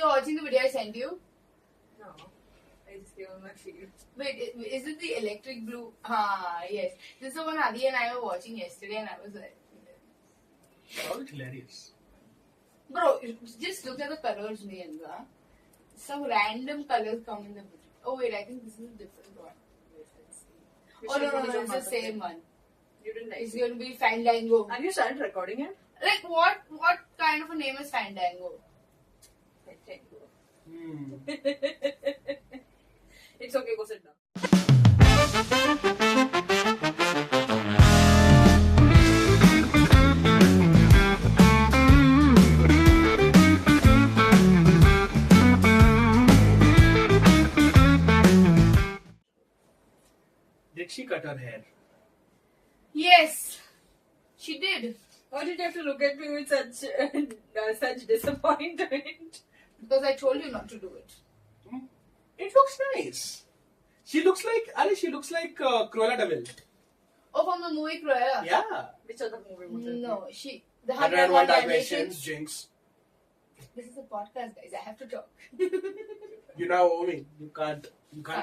you're watching the video I sent you? No, I just gave on my feed. Wait, is it the electric blue? Ah, yes. This is the one Adi and I were watching yesterday, and I was like, That was hilarious. bro, just look at the colors, Niyanda. Some random colors come in the video. Oh wait, I think this is a different one. Wait, let's see. Oh no, it's the same one. You didn't like It's it. going to be Fandango. Have you started recording it? Like what kind of a name is Fandango? Hmm. It's okay, go sit down. Did she cut her hair? Yes, she did. Why did you have to look at me with such disappointment? Because I told you not to do it. It looks nice. She looks like Cruella de Vil. Oh, from the movie Cruella? Yeah. Which other movie would it No, the 101 Dalmatians, Jinx. This is a podcast, guys. I have to talk. You now owe me. You can't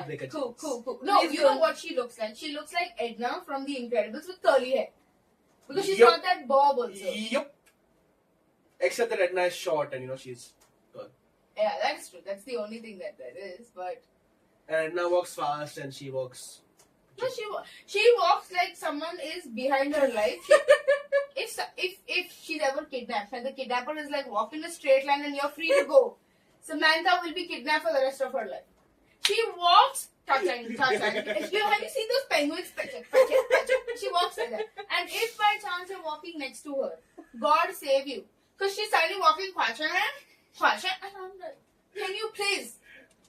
break a Cool. jinx. No, Please you know don't. what she looks like? She looks like Edna from The Incredibles with curly hair. Because she's Yup. got that bob also. Yep. Except that Edna is short and she's tall. Yeah, that's true. That's the only thing that there is. But And Edna walks fast and she walks. no, she walks like someone is behind her life. If she's ever kidnapped and the kidnapper is like walk in a straight line and you're free to go, Samantha will be kidnapped for the rest of her life. She walks, touch. Have you seen those penguins? Patch. She walks like that. And if by chance you're walking next to her, God save you. Because she's suddenly walking, and I'm like, can you please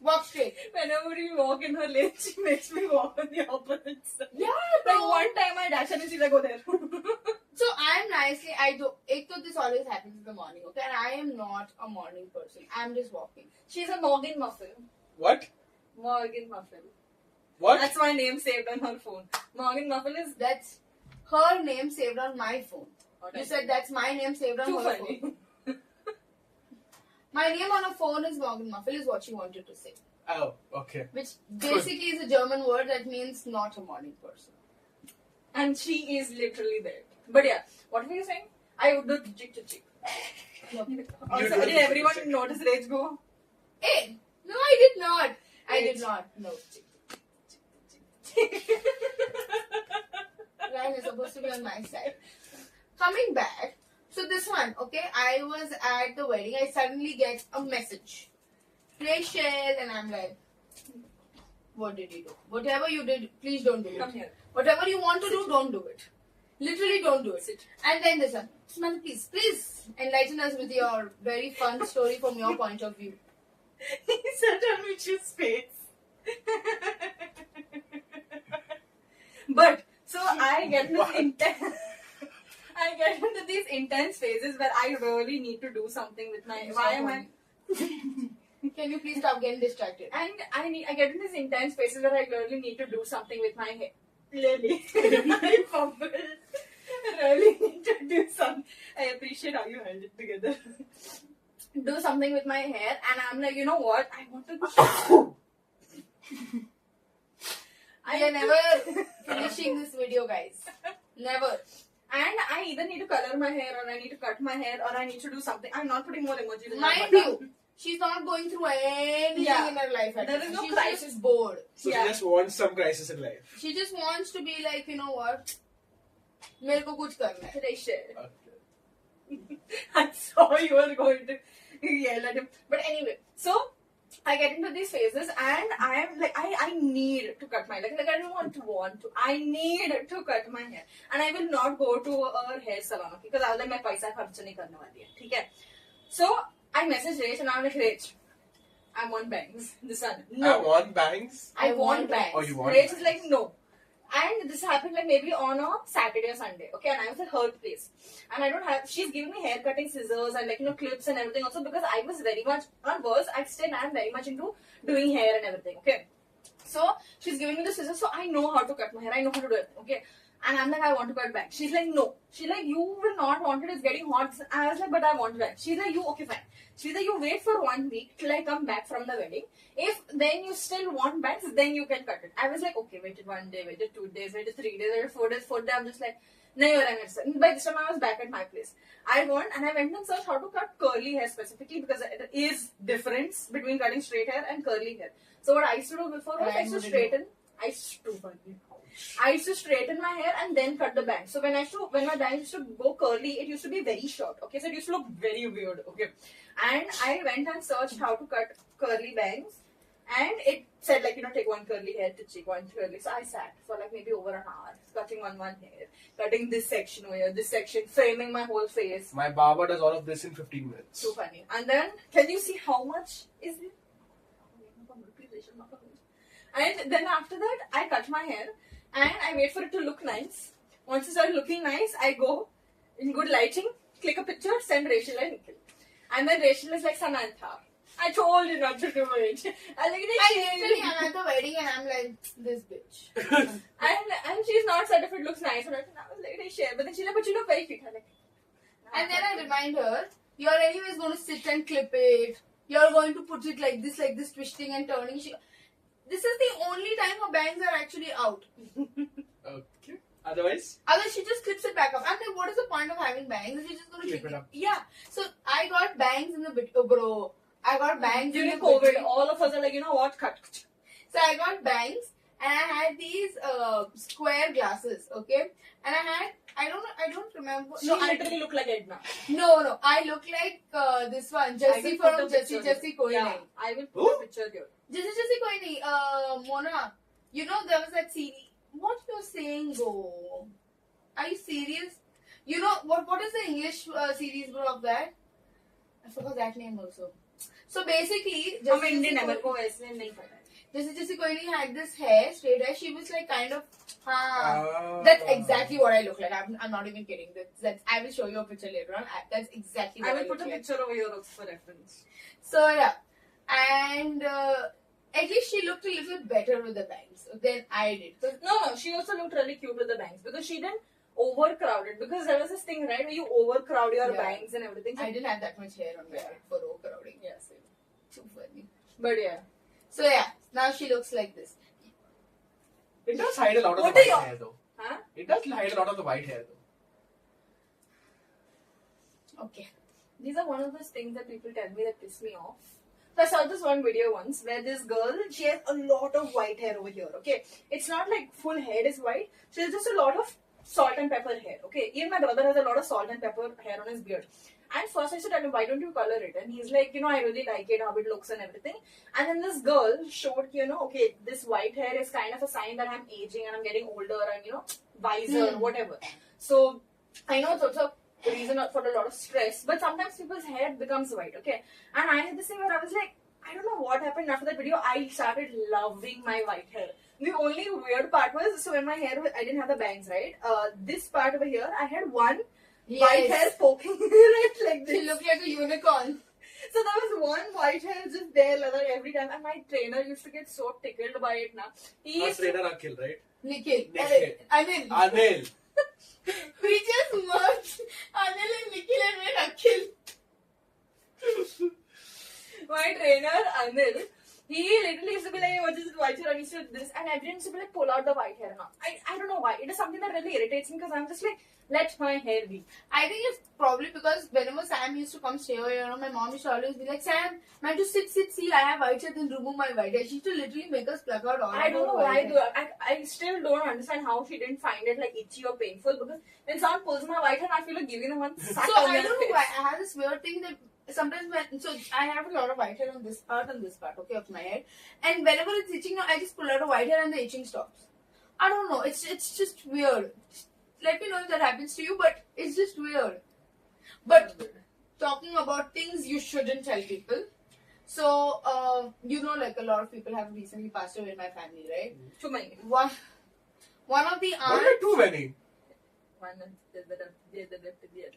walk straight? Whenever we walk in her lane, she makes me walk on the opposite side. Yeah, Like bro. one time I dash and she's like, go there. So I'm nicely, this always happens in the morning, okay? And I am not a morning person. I'm just walking. She's a Morgan Muffin. What? Morgan Muffin. What? That's my name saved on her phone. Morgan Muffin is That's her name saved on my phone. what You I said that's my name saved on too her funny. phone. My name on a phone is Morgan Muffin is what she wanted to say. Oh, okay. Which basically is a German word that means not a morning person. And she is literally there. But yeah, what were you saying? I would do chick to chick. No. Also, do did the everyone chick. notice Rage go? Hey! No, I did not. I did Wait. not. No. Ryan is supposed to be on my side. Coming back, so this one, okay, I was at the wedding, I suddenly get a message. Rachel, and I'm like, what did you do? Whatever you did, please don't do Come it. here. Whatever you want to do, don't do it. Literally don't do it. Sit. And then this one, Samantha, please enlighten us with your very fun story from your point of view. He sat on Mitch's face. But so I get this intense. I get into these intense phases where I really need to do something with my. Why am I? Can you please stop getting distracted? And I get into these intense phases where I really need to do something with my hair. Really, I fumbled. Really need to do something. I appreciate how you held it together. Do something with my hair, and I'm like, you know what? I want to. We are never finishing this video, guys. Never. And I either need to color my hair, or I need to cut my hair, or I need to do something. I'm not putting more emojis in my Mind button. you, she's not going through anything Yeah. in her life. At There this is time. no She's crisis. just bored. So Yeah. she just wants some crisis in life. She just wants to be like, you know what? मेरे को कुछ करना है. Rachel. Okay. I saw you were going to yell at him. But anyway, so I get into these phases and I am like, I need to cut my hair. Like I don't want to. I need to cut my hair. And I will not go to a hair salon, okay? Because I was like, मैं पैसा खर्च नहीं करने वाली है, ठीक है? So I messaged Rach and I'm like, Rach, I want bangs. This one, no. I want bangs. I want bangs. Oh, you want Rach is bangs. like, no. And this happened like maybe on a Saturday or Sunday. Okay, and I was at her place. And I don't have, she's giving me hair cutting scissors and like, clips and everything also because I was very much, not was, I still am very much into doing hair and everything. Okay. So she's giving me the scissors, so I know how to cut my hair. I know how to do it. Okay. And I'm like, I want to cut bangs. She's like, no. She's like, you will not want it. It's getting hot. I was like, but I want bangs. She's like, okay, fine. She's like, you wait for 1 week till I come back from the wedding. If then you still want bangs, then you can cut it. I was like, okay, waited 1 day, waited 2 days, waited 3 days, waited 4 days, 4 days. I'm just like, nahi ho raha hai. By this time I was back at my place. I went and searched how to cut curly hair specifically because there is difference between cutting straight hair and curly hair. So what I used to do before was I used to straighten. I used to straighten my hair and then cut the bangs. So when my bangs used to go curly, it used to be very short. Okay, so it used to look very weird. Okay, and I went and searched how to cut curly bangs, and it said like take one curly hair to cheek, one curly. So I sat for like maybe over an hour cutting one hair, cutting this section over here, this section, framing my whole face. My barber does all of this in 15 minutes. So funny. And then can you see how much is it? And then after that, I cut my hair and I wait for it to look nice. Once it started looking nice, I go in good lighting, click a picture, send Rachel and Nikhil. And then Rachel is like, Samantha, I told you not to do it. I literally am at the wedding and I'm like, this bitch. and she's not said if it looks nice or not. And I was like, I share. But then she's like, but you look very cute. I'm like, and then I remind her, you're anyways going to sit and clip it. You're going to put it like this, twisting and turning. This is the only time her bangs are actually out. Okay. Otherwise she just clips it back up. I'm like, what is the point of having bangs? She's just going to clip clip it up. Yeah. So I got bangs in the bit. Oh, bro. I got bangs during in the COVID. between. All of us are like, you know what? Cut. So I got bangs and I had these square glasses. Okay. And I don't remember. She literally looked like Edna. No. I look like this one, Jessie from Jessie Koi Yeah, Nahi. I will put a picture here. Jessie Koi Nahi. Mona, you know there was that series. What you're saying, bro? Are you serious? You know what is the English series, bro, of that? I forgot that name also. So basically, Jessie Koi Nahi had this hair, straight hair. She was like kind of, that's exactly what I look like. I'm not even kidding. That's I will show you a picture later on. That's exactly what I will put a picture over here for reference. So yeah, and at least she looked a little better with the bangs than I did. No, she also looked really cute with the bangs because she didn't overcrowd it. Because there was this thing, right, where you overcrowd your bangs and everything. So I didn't have that much hair on my head for overcrowding. Yeah, same. Too funny. But yeah. So yeah, now she looks like this. It does hide a lot of What the are white your- hair though. Huh? It does hide a lot of the white hair though. Okay. These are one of those things that people tell me that piss me off. So I saw this one video once where this girl, she has a lot of white hair over here, okay? It's not like full head is white. She has just a lot of salt and pepper hair, okay? Even my brother has a lot of salt and pepper hair on his beard. And first I used to tell him, why don't you color it? And he's like, I really like it, how it looks and everything. And then this girl showed, okay, this white hair is kind of a sign that I'm aging and I'm getting older and, wiser, whatever. So I know it's also a reason for a lot of stress, but sometimes people's hair becomes white, okay? And I had this thing where I was like, I don't know what happened after that video. I started loving my white hair. The only weird part was, so when my hair, I didn't have the bangs, right? This part over here, I had one white hair poking right like this. She looked like a unicorn. So there was one white hair just there like every time, and my trainer used to get so tickled by it now. He used to... trainer Akhil, right? Nikhil. Anil. We just merged Anil and Nikhil and made Akhil. My trainer Anil, he literally used to be like, hey, what is this white hair? And he used to do this, and everyone used to be like, pull out the white hair now. I don't know why. It is something that really irritates me because I'm just like, let my hair be. I think it's probably because whenever Sam used to come stay over, my mom used to always be like, Sam, man, to sit, see, I have white hair, then remove my white hair. She used to literally make us pluck out all I don't know white why. hair. I still don't understand how she didn't find it like itchy or painful because when someone pulls my white hair, I feel like giving them one sack So on I their don't know face. why. I have this weird thing that sometimes so I have a lot of white hair on this part and this part, okay, of my head. And whenever it's itching, I just pull out a white hair and the itching stops. I don't know. It's just weird. Let me know if that happens to you, but it's just weird. But talking about things you shouldn't tell people. So, like a lot of people have recently passed away in my family, right? Too many. One of the What are aunts. too many?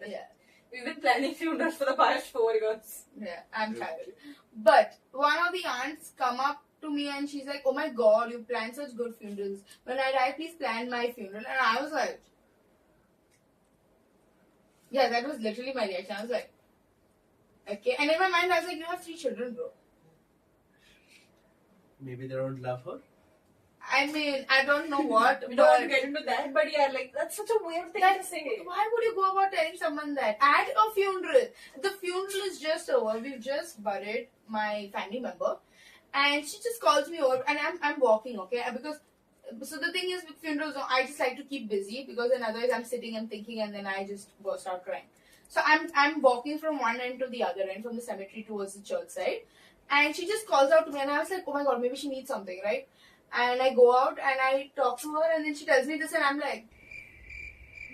Yeah. We've been planning funerals for the past 4 years. Yeah, I'm tired. But one of the aunts come up to me and she's like, "Oh my God, you plan such good funerals. When I die, please plan my funeral." And I was like, yeah, that was literally my reaction. I was like, okay. And in my mind, I was like, you have 3 children, bro. Maybe they don't love her. I mean, I don't know what. We but don't get into that, but yeah, like that's such a weird thing to say. Why would you go about telling someone that at a funeral? The funeral is just over. We've just buried my family member, and she just calls me over, and I'm walking, okay? Because so the thing is with funerals, I just like to keep busy because then otherwise I'm sitting and thinking, and then I just burst out crying. So I'm walking from one end to the other end, from the cemetery towards the church side, and she just calls out to me, and I was like, oh my God, maybe she needs something, right? And I go out and I talk to her, and then she tells me this, and I'm like,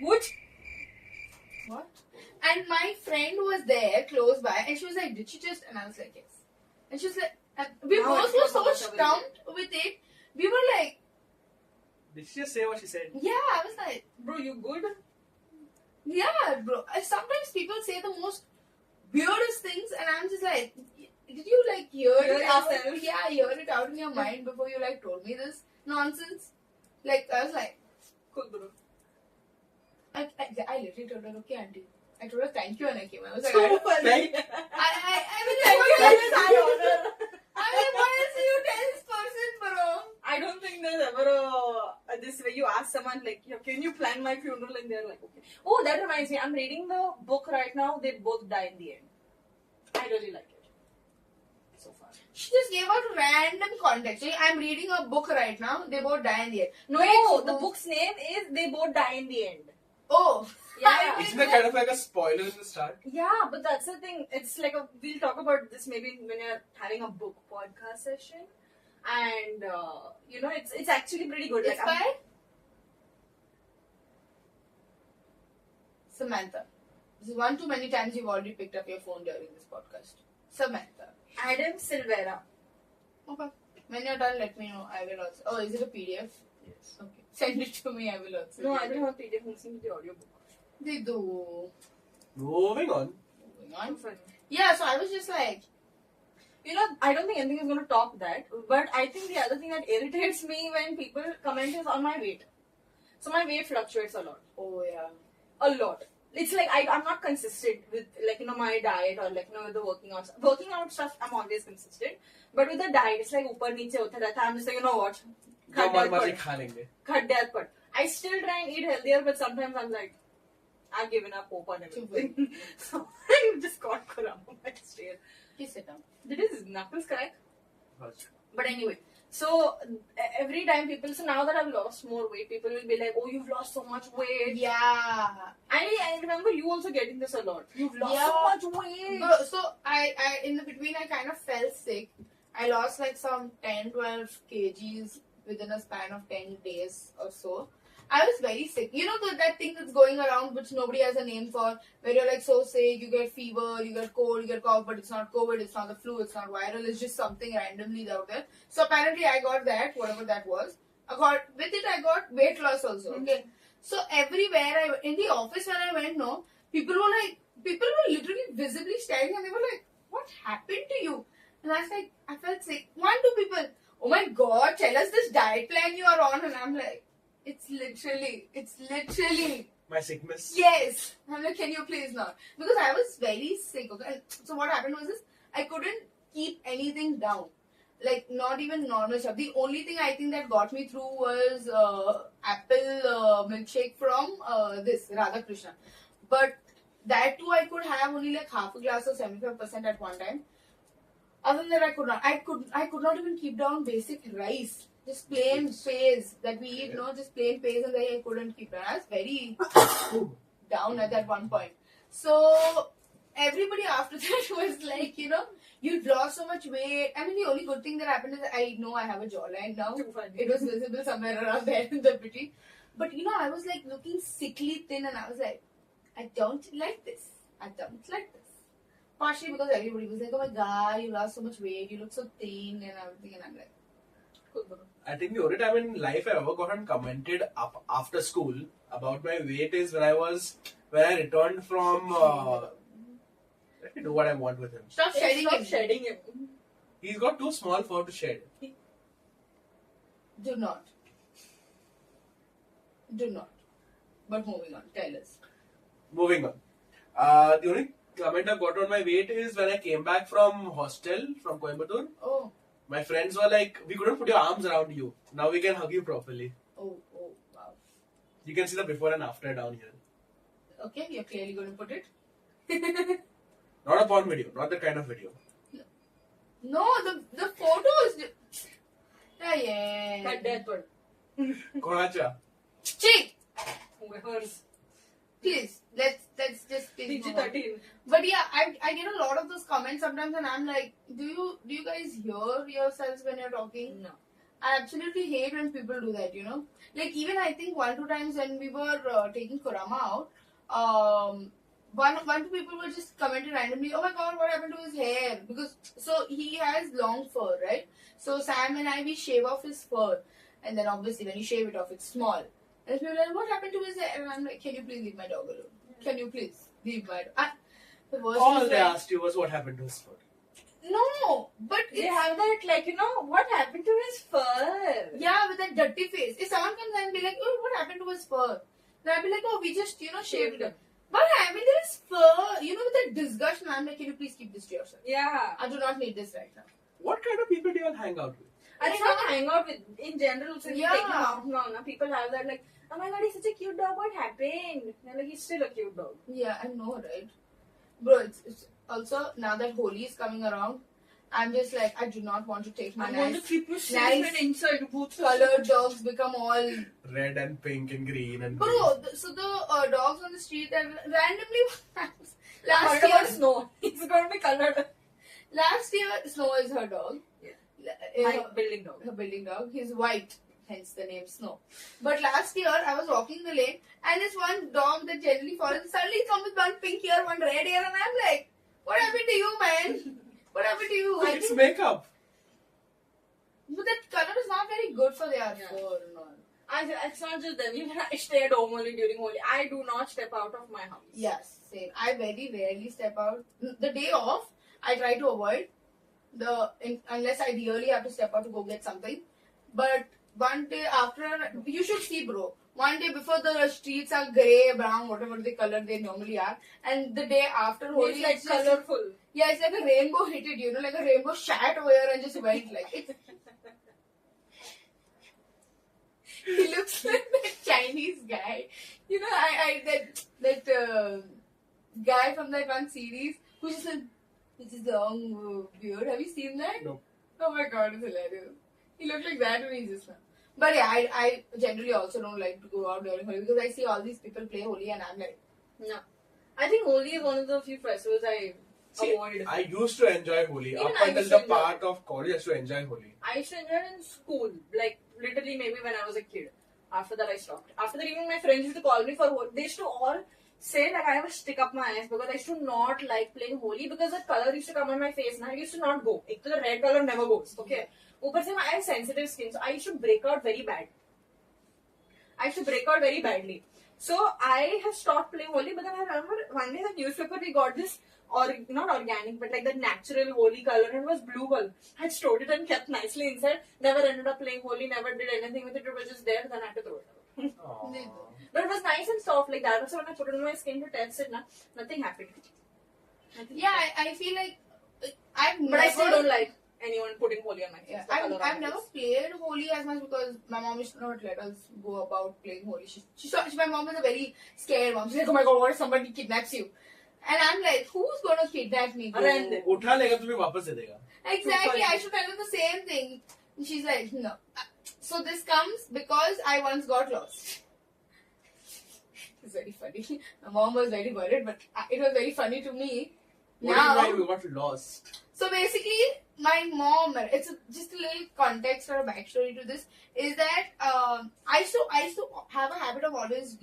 what? And my friend was there close by, and she was like, did she just? And I was like, yes. And she was like, and we Now both I were know so about stumped with it. We were like, Did she just say what she said? yeah. I was like, Bro, you good? yeah, bro. Sometimes people say the most weirdest things, and I'm just like, did you like hear Hear it out? yourself. Yeah, hear it out in your mind before you like told me this nonsense. Like I was like, Good, bro. I literally told her, okay, auntie. I told her thank you, and I came. I was like, So funny. Thank- I mean, Thank you, like, that is high honor. I mean, why is you tell this person, bro? I don't think there's ever this way you ask someone like, "Yeah, can you plan my funeral?" And they're like, okay. Oh, that reminds me. I'm reading the book right now. They both die in the end. I really like it. So far. She just gave out random context. I'm reading a book right now. They both die in the end. No, Wait, the book's name is They Both Die in the End. Oh, Yeah. Isn't that kind of like a spoiler in the start? Yeah, but that's the thing. It's like we'll talk about this maybe when you're having a book podcast session, and it's actually pretty good. It's Like, by Samantha. This is one too many times you've already picked up your phone during this podcast. Samantha. Adam Silvera. Okay. When you're done, let me know. I will also. Oh, is it a PDF? Yes. Okay. Send it to me. I will also. No, read I it. don't have PDF. I'm listening to the audiobook. They do. Moving on. Moving on. I'm funny. Yeah, so I was just like, I don't think anything is going to top that. But I think the other thing that irritates me when people comment is on my weight. So my weight fluctuates a lot. oh yeah. A lot. It's like I'm not consistent with my diet or with the working out. Working out stuff, I'm always consistent. But with the diet, it's like upar niche hota rehta. I'm just like, you know what? जो Cut मन that मर्जी cut. खा लेंगे. Cut that cut. I still try and eat healthier, but sometimes I'm like, I've given up hope on everything. So I just got Kurama on my stair. Please sit down. Did his knuckles crack? But anyway, so every time so now that I've lost more weight, people will be like, oh, you've lost so much weight. Yeah. I remember you also getting this a lot. You've lost Yeah. so much weight. Bro, so I in the between I kind of fell sick. I lost like some 10-12 kgs within a span of 10 days or so. I was very sick. You know that thing that's going around which nobody has a name for, where you're like so sick, you get fever, you get cold, you get cough, but it's not COVID, it's not the flu, it's not viral, it's just something randomly out there. So apparently I got that, whatever that was. With it I got weight loss also. Okay. So everywhere in the office when I went, people were literally visibly staring and they were like, what happened to you? And I was like, I felt sick. 2 people, oh my God, tell us this diet plan you are on. And I'm like, it's literally, My sickness. yes. I'm like, can you please not? Because I was very sick. Okay. And so what happened was this, I couldn't keep anything down. Like, not even normal stuff. The only thing I think that got me through was apple milkshake from this, Radha Krishna. But that too, I could have only like half a glass of 75% at one time. Other than that, I could not. I could not even keep down basic rice. Just plain maize that we eat, just plain maize, and then I couldn't keep down. I was very down at that one point. So everybody after that was like, you've lost so much weight. I mean, the only good thing that happened is I know I have a jawline now. Too funny. It was visible somewhere around there in the pity. But I was like looking sickly thin, and I was like, I don't like this. I don't like this. Partially because everybody was like, oh my God, you lost so much weight, you look so thin and everything, and I'm like, I think the only time in life I ever got commented up after school about my weight is when I returned from. Let me do what I want with him. stop shedding Stop it. shedding him. He's got too small fur to shed. Do not. Do not. But moving on. Tell us. Moving on. The only comment I got on my weight is when I came back from hostel from Coimbatore. Oh. My friends were like, we couldn't put your arms around you. Now we can hug you properly. Oh. Wow. You can see the before and after down here. Okay, you're clearly going to put it. Not a porn video, not that kind of video. No, the photo is. Yeah. Cut that one. Konacha. Chick! Hers. Please, let's just please move on. PG-13. But yeah, I get a lot of those comments sometimes, and I'm like, do you guys hear yourselves when you're talking? No. I absolutely hate when people do that. Like even I think 1-2 times when we were taking Kurama out, one two people were just commenting randomly, oh my god, what happened to his hair? Because so he has long fur, right? So Sam and I, we shave off his fur, and then obviously when you shave it off, it's small. And people are like, what happened to his hair? And I'm like, can you please leave my dog alone? Can you please leave my dog? The worst All is they like, asked you was what happened to his foot. no, but They it's, have that, like, what happened to his fur? yeah, with that dirty face. If someone comes and be like, oh, what happened to his fur? Then I'll be like, oh, we just, shaved it. What happened to his fur? With that disgust, and I'm like, can you please keep this to yourself? Yeah. I do not need this right now. What kind of people do you all hang out with? I think I hang out with, in general, so Yeah. take him out now, people have that, like, oh my god, he's such a cute dog, what happened? And like, he's still a cute dog. Yeah, I know, right? Bro, it's also, now that Holi is coming around, I'm just like, I do not want to take my I'm going to nice keep you safe nice and inside boots. colored dogs become all... Red and pink and green and Bro, so the dogs on the street are randomly... Last year, Snow. He's going to be colored. Last year, Snow is her dog. Yeah. My building dog. Her building dog. He's white, hence the name Snow. But last year, I was walking the lane, and this one dog that generally follows, suddenly comes with one pink here, one red here, and I'm like, what happened to you, man? What happened to you? I it's think, makeup. but that color is not very good for their Yeah. fur and all. It's not just them. Even I stay at home only during Holi. I do not step out of my house. Yes, same. I very rarely step out. The day off, I try to avoid unless I really have to step out to go get something. But one day after, you should see, bro. One day before the streets are grey, brown, whatever the color they normally are, and the day after Holi, It's like it's just- colorful. yeah, it's like a rainbow hit it, like a rainbow shat over here and just went like it. He looks like that Chinese guy. That guy from that one series who's just like, with his long beard. Have you seen that? No. Oh my god, it's hilarious. He looked like that when he just now. But yeah, I generally also don't like to go out during Holi because I see all these people play Holi and I'm like, No. I think Holi is one of the few festivals I See, avoid. I used to enjoy Holi. Even Up I until used to the enjoy. part of college, I used to enjoy Holi. I used to enjoy it in school, like literally maybe when I was a kid. After that, I stopped. After that, even my friends used to call me for Holi. They used to all say like I have a stick up my ass because I used to not like playing Holi because the color used to come on my face and I used to not go. Ek to the red color never goes. Okay. Upar se I have sensitive skin, so I used to break out very bad. So I have stopped playing Holi, but then I remember one day the newspaper we got this, or not organic, but like the natural Holi color, and it was blue color. I had stored it and kept nicely inside. Never ended up playing Holi, never did anything with it. It was just there, then I had to throw it out. But it was nice and soft like that. So when I put it on my skin to test it, nothing happened. yeah, I feel like I've never. But I still don't like anyone putting Holi on my face. Yeah, the color on I've my never face. played Holi as much because my mom used to not let us go about playing Holi. My mom was a very scared mom. She's like, oh my god, what if somebody kidnaps you? And I'm like, who's gonna kidnap me? bro? Arend. उठा लेगा तो फिर वापस दे देगा. Exactly, I should tell her the same thing. And she's like, no. So this comes because I once got lost. It's very funny. My mom was very worried, but it was very funny to me. What Now, is why we got lost? so basically, my mom, just a little context or a backstory to this, is that I used to have a habit of always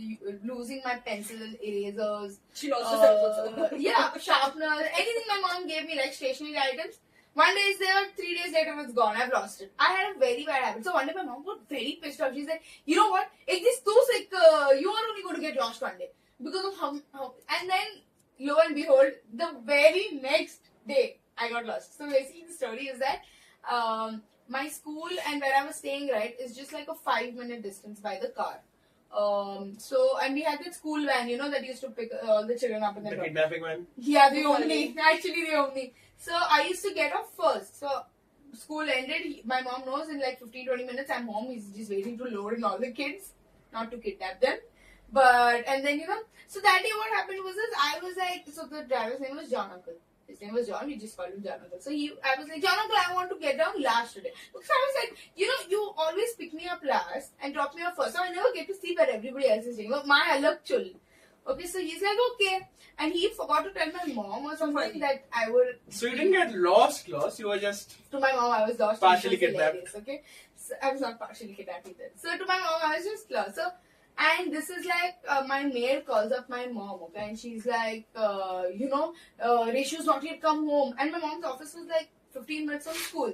losing my pencils, erasers, She lost herself. yeah, sharpeners, anything my mom gave me like stationery items. One day it's there, 3 days later it's gone. I've lost it. I had a very bad habit. So one day my mom got very pissed off. She's like, you know what? If this too sick, you are only going to get lost one day because of how. And then lo and behold, the very next day I got lost. So basically the story is that my school and where I was staying, right, is just like a 5-minute distance by the car. And we had that school van, you know, that used to pick all the children up in the The drop. kidnapping man. Yeah, the only. Actually, the only. So I used to get off first. So school ended. My mom knows in like 15-20 minutes I'm home. He's just waiting to load in all the kids, not to kidnap them. And then, you know, so that day what happened was this. I was like, so the driver's name was John Uncle. His name was John. We just called him John Uncle. So I was like, John Uncle, I want to get down last today. Because I was like, you know, you always pick me up last and drop me off first. So I never get to see where everybody else is doing. My alag chul. Okay, so he's like, okay. And he forgot to tell my mom or something that I would. So you didn't get lost, you were just. To my mom, I was lost. Partially It was kidnapped. hilarious, okay? So I was not partially kidnapped either. So to my mom, I was just lost. So, and this is like, my maid calls up my mom, okay? And she's like, Reshu's not yet come home. And my mom's office was like 15 minutes from school.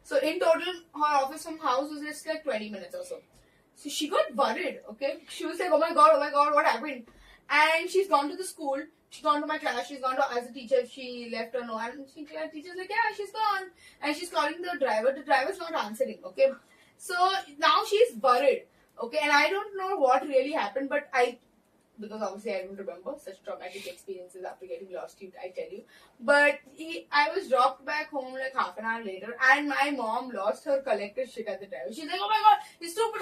So in total, her office from house was just like 20 minutes or so. So she got worried, okay? She was like, oh my god, what happened? And she's gone to the school. She's gone to my class. She's gone to ask the teacher if she left or no. And the teacher's like, yeah, she's gone. And she's calling the driver. The driver's not answering, okay? So now she's worried, okay? And I don't know what really happened, but because obviously I don't remember such traumatic experiences after getting lost, I tell you. But I was dropped back home like half an hour later, and my mom lost her collected shit at the driver. She's like, oh my god, he's stupid,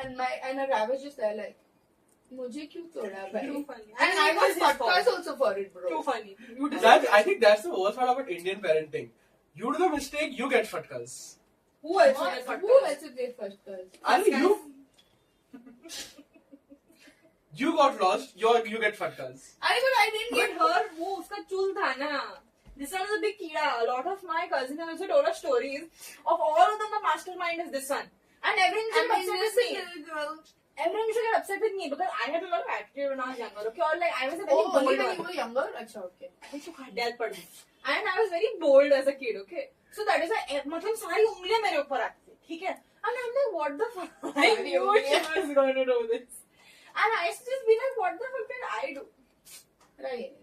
and her driver's just there like, मुझे क्यों तोड़ा भाई? Too funny. And I was podcast also for it, bro. Too funny. You I think that's the worst part about Indian parenting. You do the mistake, you get fatkas. Who else will get Who fucked? else would get first girls? I mean, you got lost, you get fatkas. I didn't But get her, वो उसका चुल था ना. This one was a big कीड़ा. A lot of my cousins have also told us stories. Of all of them, the mastermind is this one. And everyone should get upset with me. little girl. Everyone should get upset with me because I had a lot of attitude when I was younger. Okay, or like I was a very Oh, bold only when one. you were younger? Achha, okay. And I was very bold as a kid, okay? So that is why, मतलब सारी उंगलियां मेरे ऊपर आती थी, ठीक है? And I'm like, what the fuck? I सारी knew उंगलियां. she was going to do this. And I used to just be like, what the fuck did I do? Right.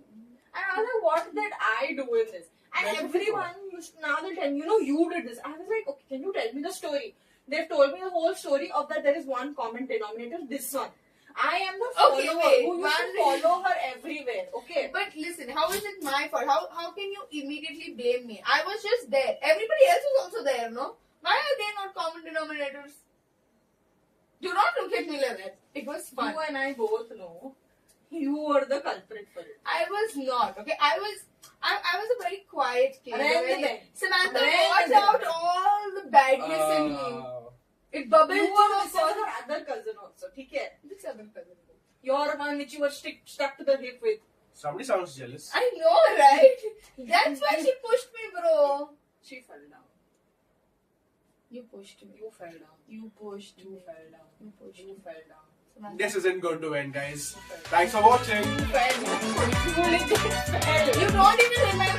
And I was like, what did I do in this? And That's everyone now they'll tell me, you did this. I was like, okay, can you tell me the story? They've told me the whole story of that there is one common denominator, this one. I am the follower Okay, wait, who used to one- follow her everywhere, okay? But listen, how is it my fault? How can you immediately blame me? I was just there. Everybody else was also there, no? Why are they not common denominators? Do not look at me like that. It was fun. You and I both know you were the culprit for it. I was not, okay? I was a very quiet kid. Rent Very- them. Samantha Rent brought them. out all the badness in me. It bubbled You to were the this was her other cousin also, okay? Which other cousin? Your one which you were stuck to the hip with. Somebody sounds jealous. I know, right? That's why she pushed me, bro. She fell down. You pushed me. You fell down. You pushed me. You fell down. You pushed You me. fell down. Samantha, This isn't going to end, guys. Thanks for watching. you fell. You legit fell. You don't even remember